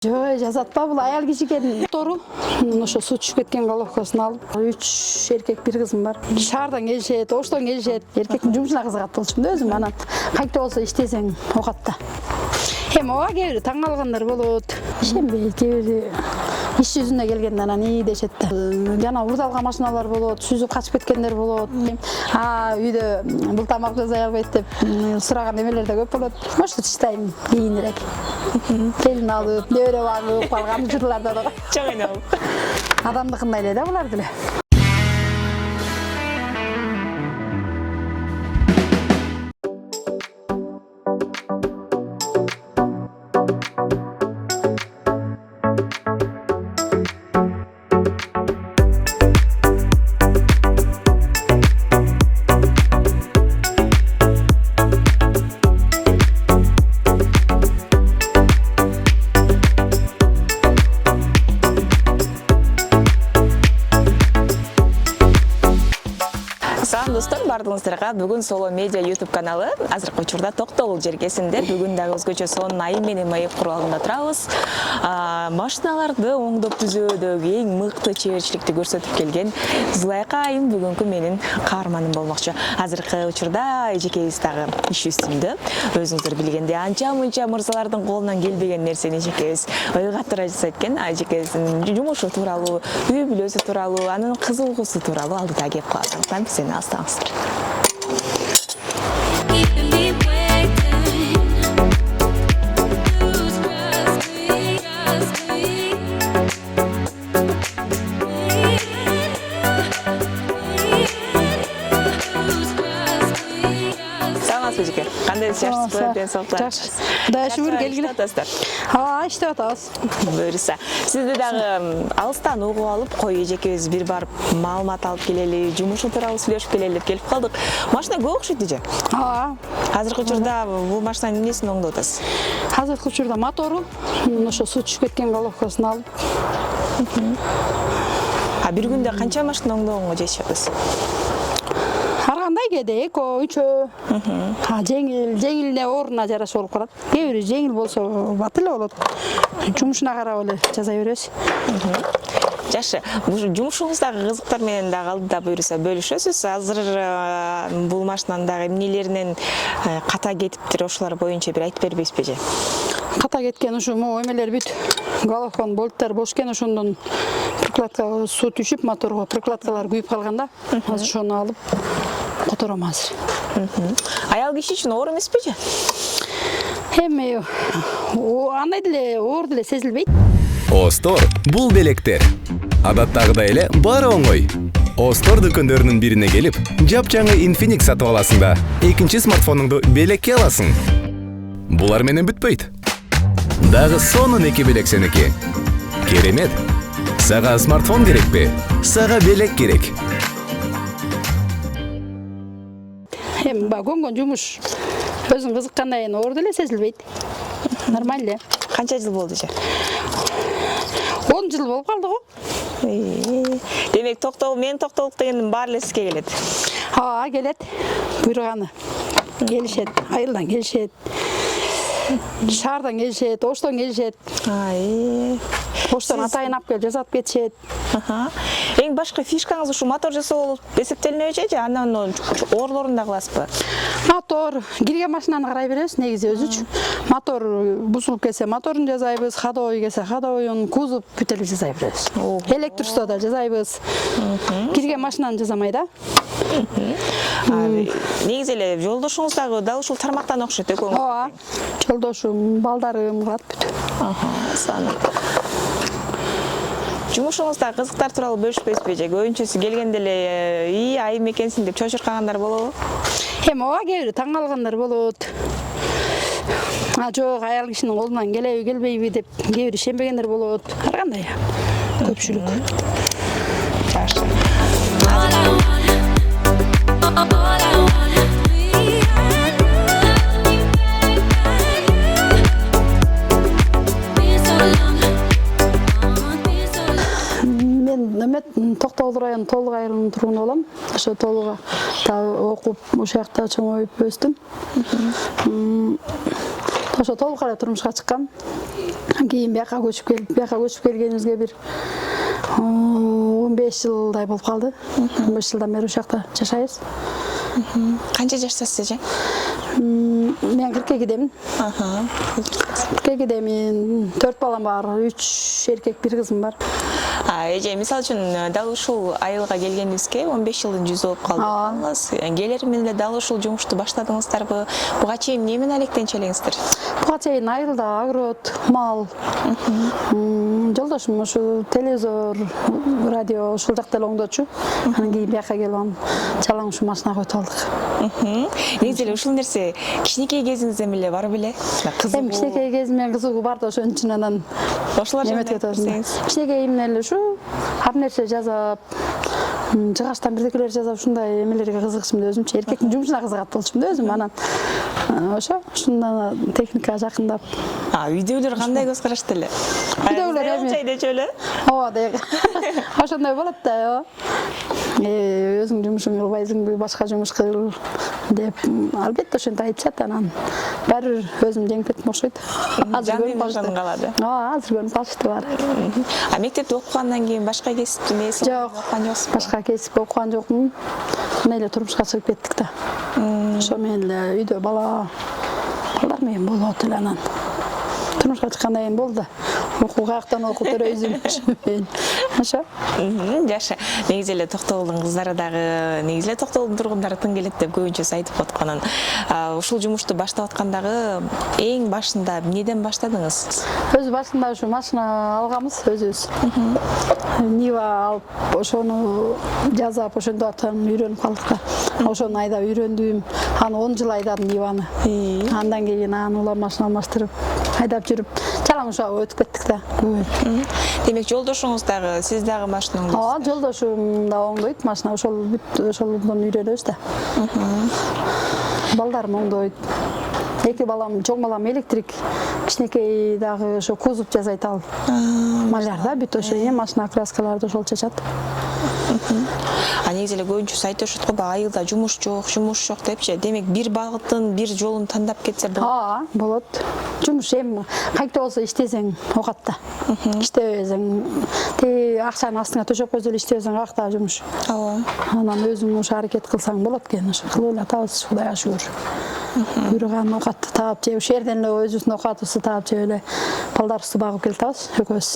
Жок, жазатпа, бул аял киши экен. Тору. Ошо суу түшүп кеткен головкасын алып, 3 эркек, 1 кызым бар. Шаардан келишет, оштон келишет. Эркектин жумушуна кызыгат болчумун да өзүм. Анан кайта болсо иштесең окат да. Эми ага кээ бири таң калгандар болот. Ишенбейт, кээ бири иш жүзүнө келгенде анан ии дешет да. Жана урдалган машиналар болот, сүзүп качып кеткендер болот. Үйдө бул тамак жасай албайт деп сураган эмелер да көп болот. Может, читайм кийинирээк. Келин алып, небере багып калган учурларда да. Чоң айналып. Адамдыкындай эле да булар деле. Салам достор, бардыгыңыздарга бүгүн Соло Медиа YouTube каналы азыркы учурда Токтогул жергесинде бүгүн дагы өзгөчө сонун айым менен майып куралында турабыз. Машиналарды оңдоп түзөөдөгү эң мыкты чеберчиликти көрсөтүп келген Зулайка айым бүгүнкү менин каарманым болмокчу. Азыркы учурда эжекебиз дагы иш үстүндө. Өзүңүздөр билгендей анча-мынча мырзалардын колунан келбеген нерсени эжекебиз ойгатыра жасайт экен. Эжекебиздин жумушу тууралуу, үй бүлөсү тууралуу, анын кызыгуусу тууралуу алдыда кеп калат. Сени астаңыздар. Саламатсызбы, кандай жакшы денсаулыктар? Жакшы. Кудай шүгүр келгиле. Иштеп атабыз. Буюрса. Сизди дагы алыстан угуп алып, кой эжекебиз бир барып маалымат алып келели, жумушу тууралуу сүйлөшүп келели деп келип калдык. Машина көп окшойт эже. Азыркы учурда бул машинанын эмнесин оңдоп атасыз? Азыркы учурда мотору, ошо суу түшүп кеткен головкасын алып. Бир күндө канча машина оңдогонго жетишип атасыз? Ар кандай кээде 2-3. Жеңилине ооруна жараша болуп калат. Кээ бири жеңил болсо бат эле болот. Жумушуна карап эле жасай беребиз. Жакшы. Жумушуңуздагы кызыктар менен дагы алдыда буюрса бөлүшөсүз. Азыр бул машинанын дагы эмнелеринен ката кетиптир, ошолор боюнча бир айтып бербейсизби же? Ката кеткен ушу эмелер бүт. Головканын болттор бош экен, ошондон прокладкага суу түшүп моторго прокладкалар күйүп калган да. Азыр ошону алып котором азыр. Аял киши үчүн оор эмеспи же? Эми андай деле оор деле сезилбейт. Остор бул белектер. Адаттагыдай эле баары оңой. Остор дүкөндөрүнүн бирине келип, жапжаңы Infinix сатып аласың да, экинчи смартфонуңду белекке аласың. Булар менен бүтпөйт. Дагы сонун 2 белек сеники. Керемет. Сага смартфон керекпи? Сага белек керек. Эми көңгөн жумуш өзүң кызыккандай оор деле сезилбейт. Нормаль эле. Канча жыл болду же? 10 жыл болуп калды го. Демек мен токтолук дегендин баары эле сизге келет. Келет. Буйруганы. Келишет, айылдан келишет. Шаардан келишет, оштон келишет. Оштон атайын алып келип жасап кетишет. Эң башкы фишкаңыз ушу мотор жасоо болуп эсептелинеби же? Анан оорлорун да кыласызбы? Мотор, кирген машинаны карай беребиз негизи өзүчү. Мотор бузулуп кетсе моторун жасайбыз, ходовой келсе ходовойун, кузов бүт эле жасай беребиз. Электросто да жасайбыз. Кирген машинаны жасамай да. Негизи эле жолдошуңуз дагы дал ушул тармактан окшойт экөөңүз. Жолдошум, балдарым кылат бүт. Жумушуңузда кызыктар тууралуу бөлүшпөйсүзбү же? Көбүнчөсү келгенде эле айым экенсиң деп чочуркагандар болобу? Эми ага кээ бири таң калгандар болот. Жок, аял кишинин колунан келеби, келбейби деп кээ бири ишенбегендер болот. Ар кандай. Көпчүлүк. Жакшы. Токтогул району Толук айылынын тургуну болом. Ошо Толуга окуп, ошол жакта чоңоюп өстүм. ошо толук эле турмушка чыккан. Кийин бияка көчүп келгенибизге бир 15 жылдай болуп калды. 15 жылдан бери ушакта жашайбыз. Канча жаштасыз эже? Мен 42-демин. 42-демин. 4 балам бар, 3 эркек, 1 кызым бар. Эже, мисалы үчүн дал ушул айылга келгенибизге 15 жылдын жүзү болуп калдыңыз. Келер менен эле дал ушул жумушту баштадыңыздарбы? Буга чейин эмне менен алектенчү элеңиздер? Буга чейин айылда огород, мал. Жолдошум ушу телевизор, радио ушул жакта эле оңдочу. Анан кийин бияка келип анан жалаң ушу машина коюп алдык. Негизи эле ушул нерсе кичинекей кезиңизден эле бар беле? Эми кичинекей кезимден кызыгуу бар да ошон үчүн анан ошолор жөнүндө айтсаңыз. Кичинекейимден эле ушу ар нерсе жасап, жыгачтан бирдекелер жасап ушундай эмелерге кызыгышым да өзүмчө. Эркектин жумушуна кызыгат болчумун да өзүм. Анан ошондон техникага жакындап. Үйдөгүлөр кандай көз карашты эле? Үйдөгүлөр эми чайдечү эле? Ооба дег. Ошондой болот да. Өзүң жумушуң кылбайсыңбы, башка жумуш кыл деп албетте ошентип айтышат. Анан баары өзүм жеңип кеттим окшойт. Азыр көрүп калады. Азыр көрүп калышты баары. Мектепте окугандан кийин башка кесип эмеси окуган жоксузбу? Башка кесип окуган жокмун. Мейли турмушка чыгып кеттик да. Ошо менен эле үйдө балдар менен болот эле анан. Турмушка чыккандан кийин болду. Окуу каяктан окуп беребиз. Ошо. Жакшы. Негизи эле Токтогулдун кыздары дагы, негизи эле Токтогулдун тургундары тың келет деп көбүнчөсү айтып атканын. Ушул жумушту баштап аткандагы эң башында эмнеден баштадыңыз? Өз башында ушу машина алганбыз өзүбүз. Нива алып, ошону жасап, ошентип аткан үйрөнүп калдык да. Ошону айдап үйрөндүм. Аны 10 жыл айдадым Ниваны. Андан кийин аны улам машина алмаштырып, айдап жүрүп, жалаң ушак өтүп кеттик да. Демек жолдошуңуз дагы, сиз дагы машина оңдойсуз? Жолдошум да оңдойт машина, ошолдон үйрөнөбүз да. Балдарым оңдойт. Эки балам, чоң балам электрик, кичинекей дагы ошо кузов жасайт ал. Маляр да, бүт ошо машина краскаларды ошол чачат. Негизи эле көбүнчөсү айтышат го, айылда жумуш жок депчи. Демек бир багытын, бир жолун тандап кетсе болот. Болот. Жумуш эми кайда болсо иштесең окат да. Иштебесең, акчаны астыңа төшөп койсо эле иштебесең каяктагы жумуш. Анан өзүң ошо аракет кылсаң болот экен, ошо кылып эле атабыз, Кудайга шүгүр. Буйруган окат таап жеп, ушул жерден эле өзүбүздүн окатыбызды таап жеп эле балдарыбызды багып келатабыз экөөбүз.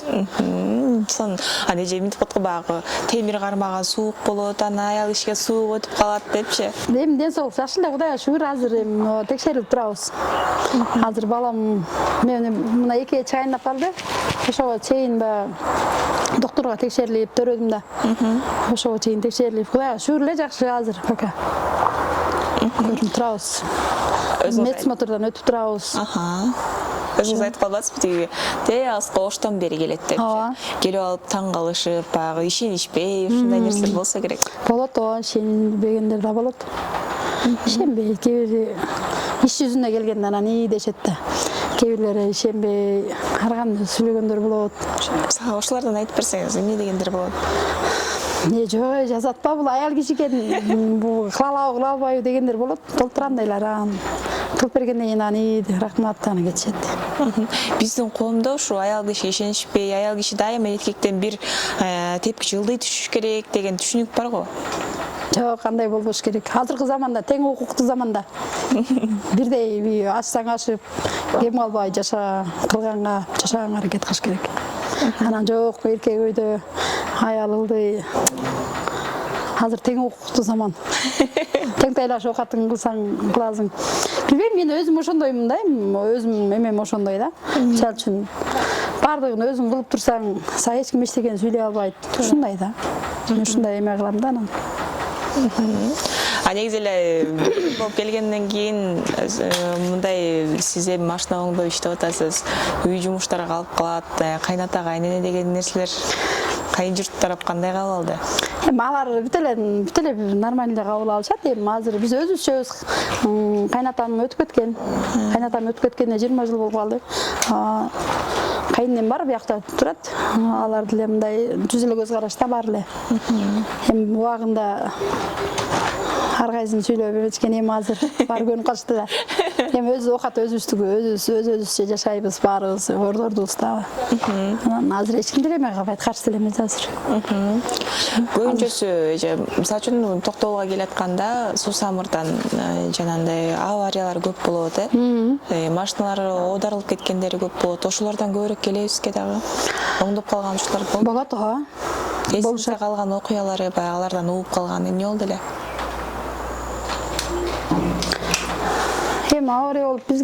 Сон эже мынтип атко багы темир кармага суук болот, аны аял ишке суук өтүп калат депчи. Эми ден соолук жакшы эле, Кудайга шүгүр, азыр эми текшерип турабыз. Азыр балам мени мына 2 чайындап калды. Ошого чейин докторго текшерилип төрөдүм да. Ошого чейин текшерилип, Кудайга шүгүр эле жакшы азыр пока. Көрүнүп турабыз. Медсмотрдан өтүп турабыз. Өзүңүз айтып калбайсызбы тиги аска оштон бери келет деп. Келип алып таң калышып, багы ишенишпей, ушундай нерселер болсо керек. Болот, ишенбегендер да болот. Ишенбей, кээ бир иш жүзүнө келгенде анан ии дешет да. Кээ бирлери ишенбей, ар кандай сүйлөгөндөр болот. Ошолордон айтып берсеңиз, эмне дегендер болот? Жок, жазатпа, бул аял киши экен, бул кыла албайбы дегендер болот. Толтурандайлар кылып бергенден кийин аны рахмат аны кетишет. Биздин коомдо ушу аял киши ишенишпей, аял киши дайыма эркектен бир тепкичи ылдый түшүш керек деген түшүнүк бар го. Жок, кандай болбош керек. Азыркы заманда, тең укуктуу заманда бирдей ачсаң ашып, кем албай жашаганга аракет кылыш керек. Анан жок, эркек өйдө, аял ылдый. Азыр тең укуктуу заман. Тең тайлаш окатын кыласың. Билбейм, мен өзүм ошондоймун да, өзүм эмем ошондой да. Мисалы үчүн бардыгын өзүң кылып турсаң, сага эч ким эчтекени сүйлөй албайт. Ушундай да. Мен ушундай эме кылам да анан. Негизи эле болуп келгенден кийин мындай сиз эми машина оңдоп иштеп атасыз, үй жумуштары калып калат, кайната кайнене деген нерселер кайын журт тарап кандай кабыл алды? Эми алар бүт эле нормально кабыл алышат. Эми азыр биз өзүбүзчө кайнатам өтүп кеткен. Кайнатам өтүп кеткенине 20 жыл болуп калды. Кайынем бар, биякта турат. Алар деле мындай жүз эле көз карашта бар эле. Эми убагында ар кайсын сүйлөп эчкен, эми азыр бар көнүп калышты да. Эми өзү окат өзүбүзчө жашайбыз, баарыбыз ордордубуз дагы. Анан азыр эч ким деле кабайт, каршы элемиз азыр. Көбүнчөсү мисалы үчүн токтогулга келатканда суусамырдан жанагындай авариялар көп болот, машиналар оодарылып кеткендери көп болот. Ошолордан көбүрөөк келебизге дагы. Оңдоп калган ушулар Болот го. Эсиңизде калган окуялары баягы алардан ууп калган эмне болду эле? Эми авария болуп биз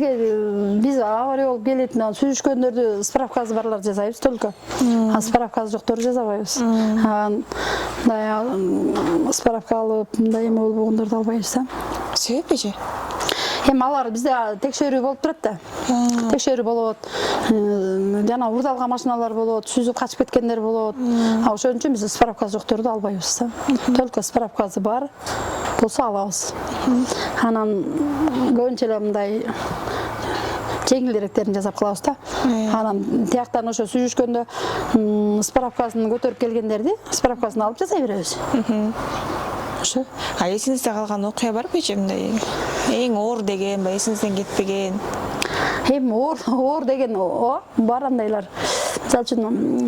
авария болуп келетин сүзүшкөндөрдү справкасы барлар жасайбыз только. Справкасы жокторду жасабайбыз. Мындай справка алып, мындай эме болбогондорду албайбыз да. Себепи? Эми алар бизде текшерүү болуп турат да. Текшерүү болот. Жана урдалган машиналар болот, сүзүп качып кеткендер болот. Ошон үчүн биз справкасы жокторду албайбыз да. Только справкасы бар болсо алабыз. Анан көбүнчө эле мындай жеңилдеректерин жасап калабыз да. Анан тияктан ошо сүзүшкөндө справкасын көтөрүп келгендерди, справкасын алып жасай беребиз. Ошо. Эсиңизде калган окуя барбы мындай? Эң оор деген, эсиңизден кетпеген. Эми оор деген бар андайлар. Мисалы үчүн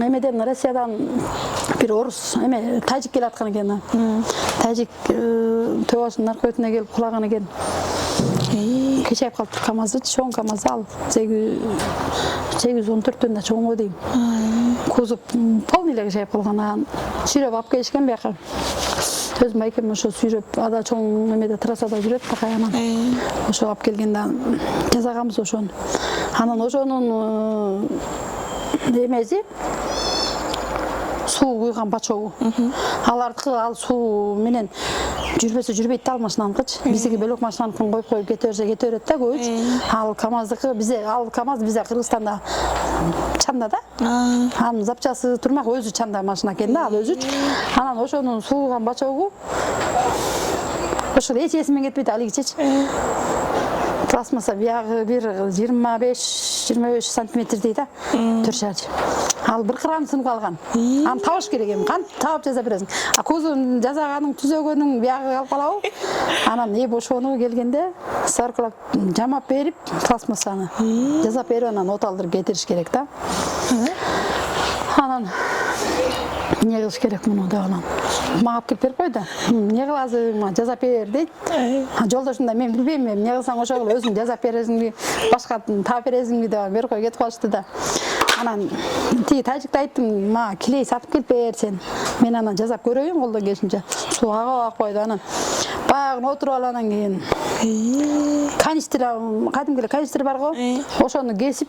эмеден Россиядан бир орус тажик келаткан экен. Тажик төбөсүнүн аркы келип кулаган экен. Кечайып калыптыр КамАЗы, чоң КамАЗы ал 814 да чоңго дейм. Кузов полный эле кечайып калган. Сүйрөп алып келишкен бияка. Өзүм айкем ошо сүйрөп ада чоң эмеде трассада жүрөт такаянан. Ошо алып келгенде жасаганбыз ошону. Анан ошонун эмеси суу куйган бачогу. Алардыкы ал суу менен жүрбөсө жүрбөйт да ал машинаныкычы. Биздики бөлөк машинаныкын коюп кете берсе кете берет да көбүч. Ал КамАЗдыкы ал КамАЗ бизде Кыргызстанда чанда да. Анын запчасы турмак өзү чанда машина экен да, ал өзүчү. Анан ошонун суу куйган бачогу ошол эч эсимен кетпейт алигичечи. Пластмасса биягы бир 25 сантиметрдей да, 4 шарчы. Ал бир кыран сынып калган. Аны табыш керек эми, кантип таап жасап бересиң. Кузовун жасаганың, түзөгөнүң биягы калып калабы? Анан ошону келгенде саркылап жамап берип, пластмассаны жасап берип, анан от алдырып кетириш керек да. Анан эмне кылыш керек муну деп анан мага алып келип берип койду. Эмне кыласың, жазап бер дейт. Жолдошум да мен билбейм, эмне кылсаң ошо кыл, өзүң жазап бересиңби, башка таап бересиңби деп берип коюп кетип калышты да. Анан тиги тажикте айттым, мага клей сатып келип бер сен. Мен анан жасап көрөйүн колдон келишинче. Суу ага койду анан. Баягы отуруп алып анан кийин канистр, кадимки канистр бар го, ошону кесип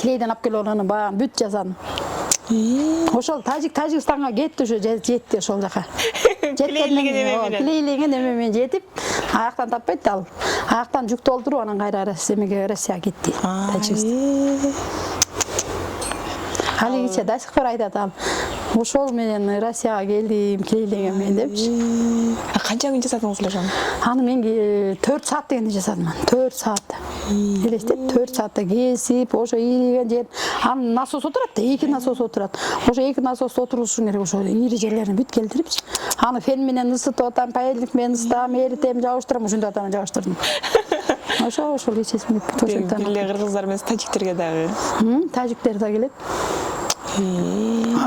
клейден алып келип анан баягы бүт жазадым. Ошол Тажикстанга кетти, ошо жетти ошол жака. Клейлеген эме менен жетип, аяктан таппайт ал. Аяктан жүк толтуруп анан кайра Россияга кетти. Тажикстан. Алигиче до сих пор айтат ал. Ошол менен Россияга келдим, клейлеген мен депчи. Канча күн жасадыңыз эле ошону? Аны мен 4 саат дегенде жасадым. 4 саат. Элестет, 4 саатта кесип, ошо ийриген жер. Анын насос отурат да, 2 насос отурат. Ошо 2 насосты отурушуң керек, ошо ийри жерлерин бүт келтирипчи. Аны фен менен ысытып атам, паяльник менен ысытам, эритем, жабыштырам, ошондой атана жабыштырдым. Ошо эчесин кетти ошондон. Бирге кыргыздар эмес, тажиктерге дагы. Тажиктер да келет.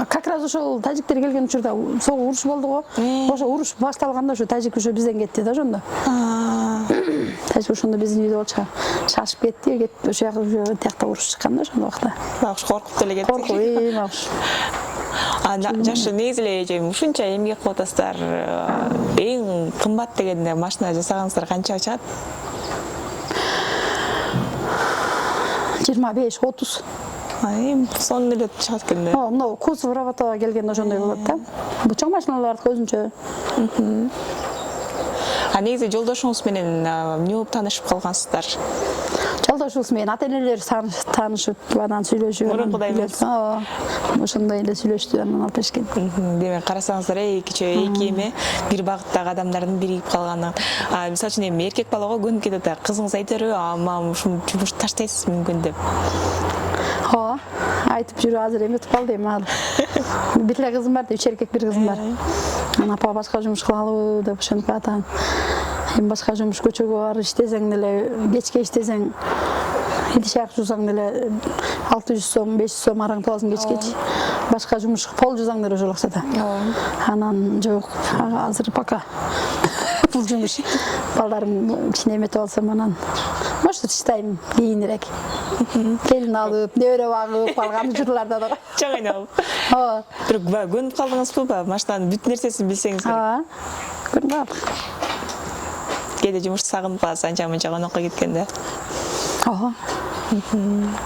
Как раз ошол тажиктер келген учурда согуш уруш болду го. Ошо уруш башталганда ошо тажик ошо бизден кетти да ошондо. Тажик ошондо биздин үйдө болчу. Шашып кетти, ошо жакта уруш чыккан да ошондо убакта. Багыш коркуп деле кетти. Коркуп, багыш. Жашы негизи эле ушунча эмгек кылып атасыздар. Эң кымбат дегенде машина жасаганыңыздар канчага чыгат? 25-30. Сонун эле чыгат экен да. Мына кузов работага келгенде ошондой болот да. Бул чоң машиналарды өзүнчө. Негизи жолдошуңуз менен эмне болуп таанышып калгансыздар? Жолдошубуз менен ата-энелер таанышып, анан сүйлөшүп. Мурункудай эмес. Ошондой эле сүйлөштү, анан алып беришкен. Демек карасаңыздар, эки эме бир багыттагы адамдардын биригип калганы. Мисалы үчүн эми эркек балага көнүп кетет, кызыңыз айтыр, мама ушуну жумушту таштайсыз мүмкүн деп. Айтып жүрүп азыр эметип калды эми ал. Бир эле кызым бар, 3 эркек, 1 кызым бар. Анан апа башка жумуш кылалыбы деп ошентип атам. Эми башка жумуш көчөгө барып иштесең деле, кечке иштесең, идиш-аяк жуусаң деле 600 сом, 500 сом араң табасың кечкечи. Башка жумуш пол жуусаң деле ошол акчада. Анан жок, азыр пока бул жумуш балдарым кичине эметип алсам анан может иштейм кийинирээк. Келин алып, небере багып калган учурларда да. Чоң айналып. Ооба. Бирок көнүп калдыңызбы? Машинанын бүт нерсесин билсеңиз. Ооба. Көрүнүп. Кээде жумушту сагынып каласыз, анча-мынча конокко кеткенде. Ооба.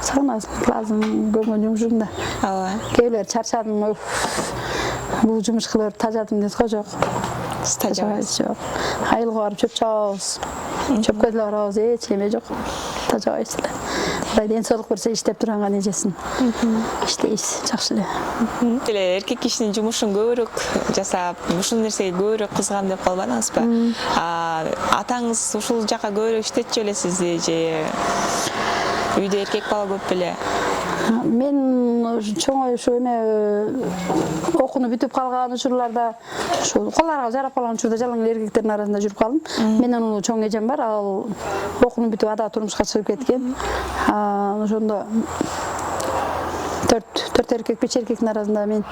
Сагынасың, лазым көңгөн жумушум да. Ооба. Кейлер чарчадым, бул жумуш кылып тажадым дейт го, жок. Тажабайсыз. Жок. Айылга барып чөп чабабыз. Чөпкө деле барабыз, эч неме жок. Тажабайбыз эле. Кудай ден соолук берсе иштеп турганга нежесин. Иштейбиз, жакшы эле. Эле эркек кишинин жумушун көбүрөөк жасап, ушул нерсеге көбүрөөк кызыгам деп калбадыңызбы? Атаңыз ушул жака көбүрөөк иштетчү элесизби же үйдө эркек бала көп беле? Мен чоң ушу эме окууну бүтүп калган учурларда ушу колларга жарап калган учурда жалаң эле эркектердин арасында жүрүп калдым. Менен улуу чоң эжем бар, ал окууну бүтүп ада турмушка чыгып кеткен. Ошондо 4 эркек, 5 эркектин арасында мен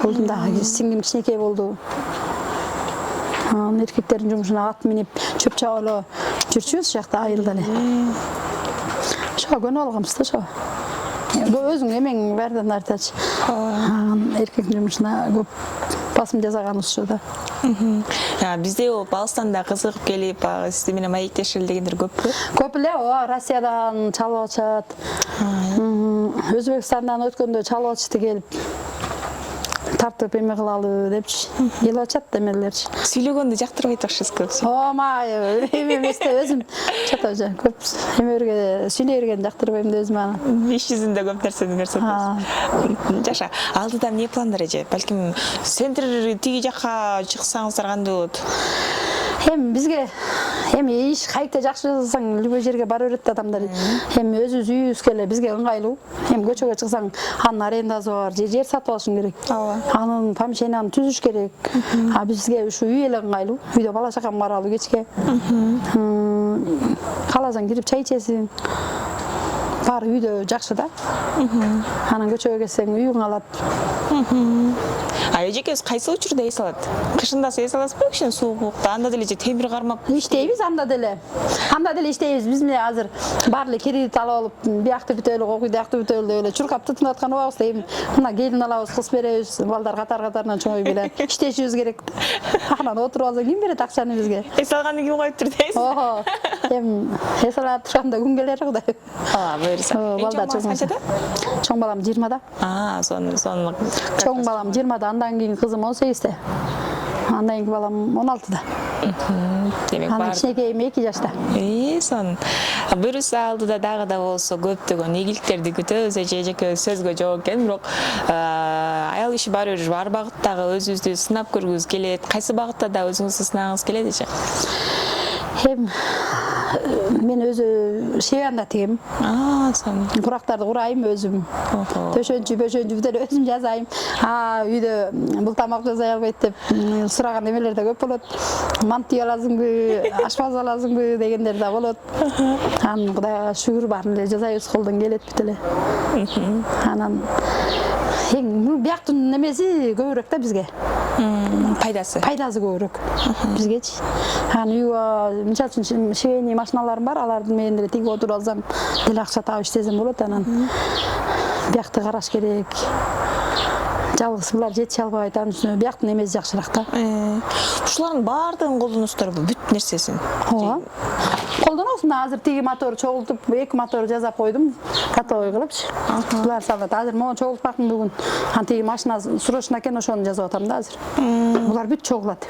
болдум да. Сиңдим кичинекей болду. Эркектердин жумушуна ат минип чөп чаап эле жүрчүбүз жакта айылда эле. Ошого көнүп алганбыз да ошо. Өзүң эмең баардан артачы. Эркектин жумушуна көп басым жасаганбыз ошо да. Бизде болуп алыстан да кызыгып келип, сизди менен маектешели дегендер көппү? Көп эле, Россиядан чалып атышат. Өзбекстандан өткөндө чалып атышты келип. Тартып эме кылалы депчи. Келип атышат эмелерчи. Сүйлөгөндү жактырбайт окшойсуз көпсү. Эме эместе өзүм чатажа көп эмерге сүйлөй берген жактырбайм да өзүм аны. Иш жүзүндө көп нерсени көрсөтөсүз. Жаша, алдыда эмне пландар эже? Балким центр тиги жакка чыксаңыздар кандай болот? Бизге иш кайыкта жакшы жасасаң любой жерге бара берет да адамдар. Өзүбүз үйүбүзгө эле бизге ыңгайлуу. Көчөгө чыксаң анын арендасы бар, жер сатып алышың керек. Анын помещенияны түзүш керек. Бизге ушу үй эле ыңгайлуу. Үйдө бала чакам баралуу кечке. Кааласаң кирип чай ичесиң. Баары үйдө жакшы да. Анан көчөгө кетсең үйүң алат. Эжекебиз кайсы учурда эс алат? Кышында эс аласызбы? Кичине суугукта, анда деле же темир кармап иштейбиз, анда деле. Анда деле иштейбиз. Биз менен азыр баары эле кредит алып алып, биякты бүтөлү, окуйду, биякты бүтөлү деп эле чуркап тытынып аткан убагыбыз да. Мына келин алабыз, кыз беребиз, балдар катар-катарынан чоңоюп эле иштешибиз керек. Анан отуруп алсаң ким берет акчаны бизге? Эс алганды ким коюптур дейсиз? Эс алып турганда күн келер го да. Буюрса. Балдар канчада? Чоң балам 20да. Сону. Чоң балам 20да, андан кийин кызым 18де. Андан кийинки балам 16да. Демек Анан кичинекейим 2 жашта. Сон. Буюрса алдыда дагы да болсо көптөгөн ийгиликтерди күтөбүз. Эжеке сөзгө жооп экен, бирок аял киши бар багыттагы өзүбүздү сынап көргүбүз келет. Кайсы багытта да өзүңүздү сынагыңыз келет эже? Мен өзү шевянда тигем. Сон. Курактарды курайм өзүм. Төшөнчү деле өзүм жасайм. Үйдө бул тамак жасай албайт деп сураган эмелер да көп болот. Манти аласыңбы, ашпаз аласыңбы дегендер да болот. Анан Кудайга шүгүр баарын эле жасайбыз, колдон келет бүт эле. Анан бияктын немеси көбүрөөк да бизге. Пайдасы көбүрөөк бизгечи. Анан үйгө мисалы үчүн швейный машиналарым бар, алардын менен деле тигип отуруп алсам деле акча таап иштесем болот. Анан биякты караш керек. Жалгыз булар жетише албайт, анын үстүнө бияктын эмеси жакшыраак да. Ушулардын баардыгын колдоносуздарбы, бүт нерсесин? Ооба. Колдонобуз. Азыр тиги мотор чогултуп, 2 мотор жасап койдум, катовый кылыпчы. Булар салат. Азыр могу чогултпакмын бүгүн. Анан тиги машина срочно экен, ошону жасап атам да азыр. Булар бүт чогулат.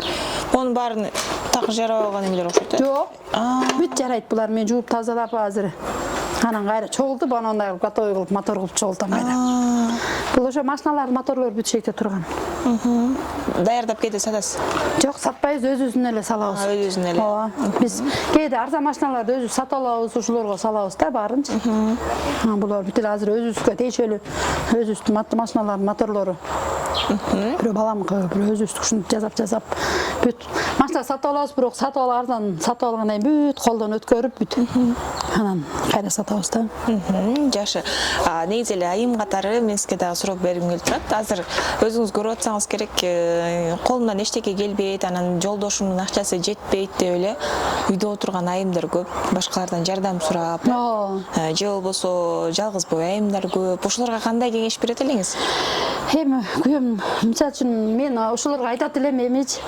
Онун баарын такыр жарап алган эмелер окшойт э? Жок. Бүт жарайт булар. Мен жууп тазалап азыр. Анан кайра чогултуп, анан андай катовый кылып, мотор кылып чогултам кайра. Бул ошо машиналардын моторлору бүт шекте турган. Даярдап кээде сатасыз? Жок, сатпайбыз, өзүбүздүн эле салабыз. Өзүбүздүн эле. Ооба. Биз кээде арзан машиналарды өзүбүз сатып алабыз, ушуларга салабыз да баарынча. Булар бүт эле азыр өзүбүзгө тиешелүү, өзүбүздүн машиналардын моторлору. Бирөө баламгы, бирөө өзүбүздүк ушинтип жасап бүт машина сатып алабыз, бирок сатып алардан сатып алгандан кийин бүт колдон өткөрүп бүт анан кайра сатабыз да. Жакшы. Негизи эле айым катары мен сизге дагы суроо бергим келип турат. Азыр өзүңүз көрүп атсаңыз керек, колумдан эчтеке келбейт, анан жолдошумдун акчасы жетпейт деп эле үйдө отурган айымдар көп, башкалардан жардам сурап, же болбосо жалгыз бой айымдар көп. Ошолорго кандай кеңеш берет элеңиз? Эми күйөөм, мисалы үчүн мен ошолорго айтат элем эмичи.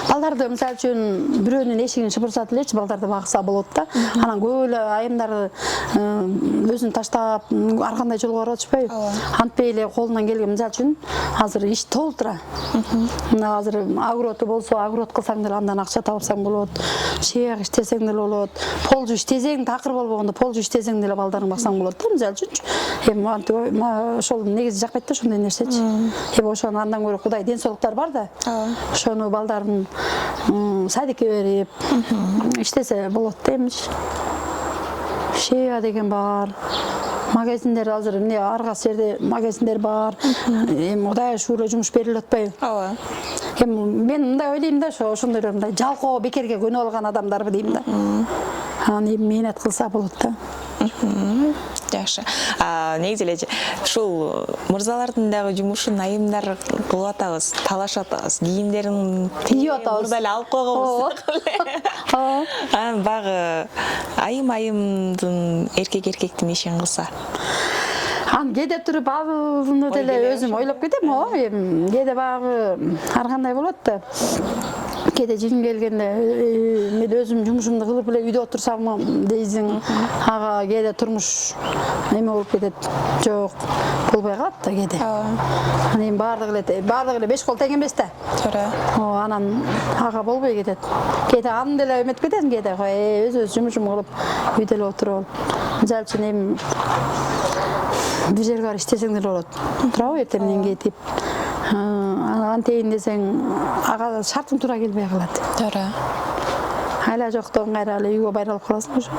Балдарды мисалы үчүн бирөөнүн эшигин шыпырсат элечи, балдарды багса болот да. Анан көп эле айымдар өзүн таштап ар кандай жолго барып атышпайбы? Антпей эле колунан келген, мисалы үчүн азыр иш толуп тура. Мына азыр агроту болсо, агрот кылсаң деле андан акча табсаң болот. Шеяк иштесең деле болот. Полжу иштесең, такыр болбогондо полжу иштесең деле балдарың баксаң болот да, мисалы үчүн. Эми антип ошол негизи жакпайт да ошондой нерсечи. Эми ошону андан көрө Кудай ден соолуктар бар да. Ошону балдарын садикке берип иштесе болот да эмичи. Шея деген бар. Магазиндер азыр эмне ар кайсы жерде магазиндер бар. Эми Кудай шуура жумуш берилип атпайбы? Ооба. Эми мен мындай ойлойм да, ошондой мындай жалкоо бекерге көнүп алган адамдарбы дейм да. Аны мээнет кылса болот да. Жакшы. Негизи эле ушул мырзалардын дагы жумушун айымдар кылып атабыз, талашып атабыз, кийимдерин тигип атабыз. Мурда эле алып койгонбуз. Анан багы айымдын эркектин ишин кылса. Аны кээде туруп аны деле өзүм ойлоп кетем, эми кээде багы ар кандай болот да. Кээде жигим келгенде мен өзүм жумушумду кылып эле үйдө отурсам дейсиң, ага кээде турмуш эме болуп кетет. Жок, болбой калат да кээде. Анан эми баардыгы эле 5 кол тең эмес да. Туура. Анан ага болбой кетет. Кээде аны деле эметип кетесиң, кээде өз жумушум кылып үйдө эле отуруп. Мисалы үчүн эми бир жерге барып иштесең деле болот. Туурабы, эртеңден кетип. Антейин десең, ага шартың туура келбей калат. Туура. Айла жоктон кайра эле үйгө байралып каласың уже.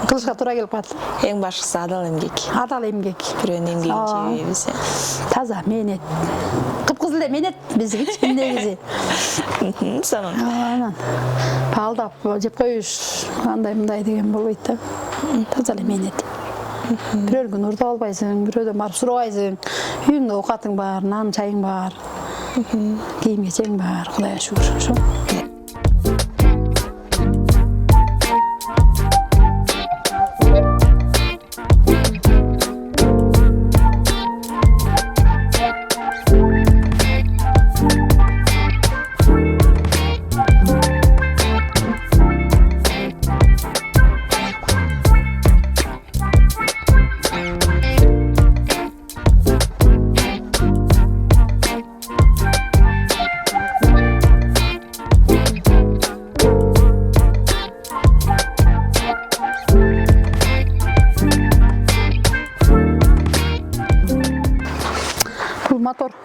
Кылышка туура келип калат. Эң башкысы адал эмгек. Адал эмгек. Бирөөнүн эмгегин жебесе. Таза мээнет. Кыпкызыл эле мээнет биздики негизи. Сонун. Анан алдап жеп коюш андай мындай деген болбойт да. Таза эле мээнет. Бирөөлгө урдап албайсың, бирөөдөн барып сурабайсың. Үйүңдө оокатың бар, нан чайың бар. Кийим кечең бар, Кудайга шүгүр. Ошо. Мотор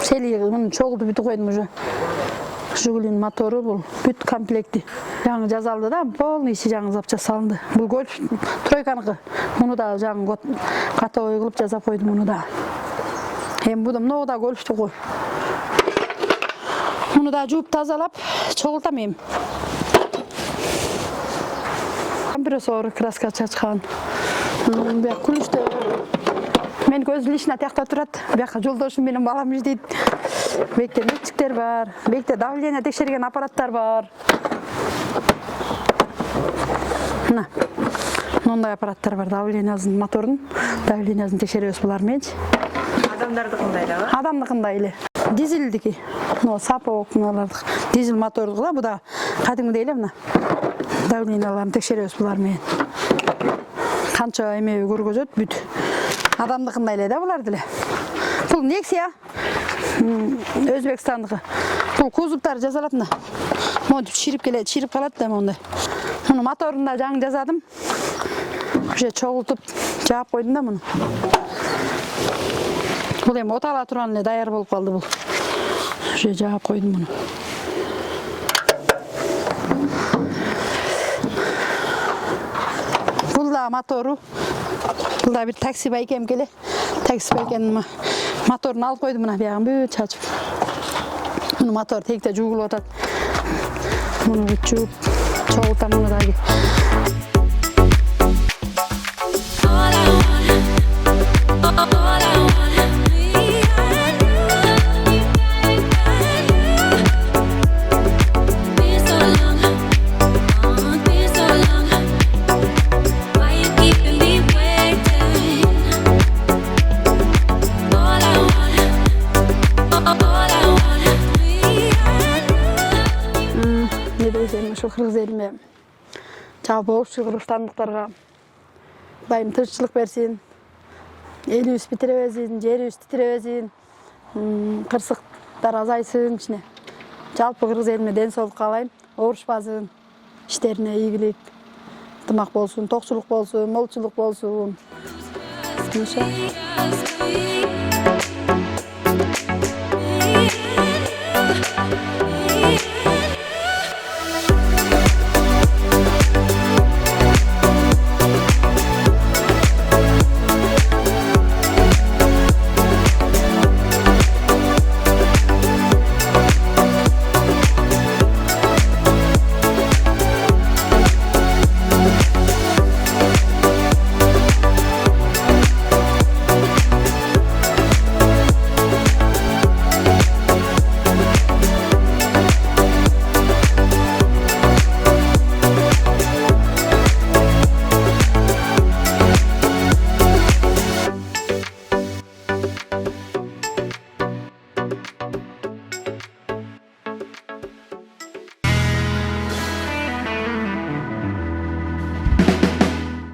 селиги муну чогултуп бүтүп койдум уже. Жигулинин мотору бул бүт комплекти. Жаңы жасалды да, полный иши жаңы запчасть салынды. Бул гольф тройканыкы. Муну да жаңы катовой кылып жасап койдум муну да. Эми бул мынау да гольфтуку. Муну да жууп тазалап чогултам эми. Компрессор краска чачкан. Бияк күлүштө мен көз лично тиякта турат. Бияка жолдошум менен балам иштейт. Бекте метчиктер бар. Бекте давление текшерген аппараттар бар. Мына. Мындай аппараттар бар. Давлениесин мотордун давлениесин текшеребиз булар менчи. Адамдардыкындай да бар? Адамдыкындай эле. Дизелдики. Но сапок мыналардык. Дизель мотордук да, бу да кадимгидей эле мына. Давленияларын текшеребиз булар менен. Канча эме көргөзөт бүт. Адамдыкындай эле да булар деле. Бул Nexia. Өзбекстандыкы. Бул кузовтар жасалат мына. Монтип чирип калат да мондай. Муну моторун да жаңы жасадым. Уже чогултуп жаап койдум да муну. Бул эми отала турган эле даяр болуп калды бул. Уже жаап койдум муну. Бул да мотору. Бул да бир такси байкем келе. Такси байкенин Motorunu alып koydum mına buyagın büt çaçıp. Bunu motor tekte jugulup atat. Bunu büt jugуп çoğultam bunu da. Şu Kırgız elime жалпы общий кыргызстандыктарга Кудайым тынччылык берсин, элибиз битиребезин, жерибиз титиребезин, кырсыктар азайсын кичине. Жалпы кыргыз элиме ден соолук каалайм, оорушпасын, иштерине ийгилик, ынтымак болсун, токчулук болсун, молчулук болсун.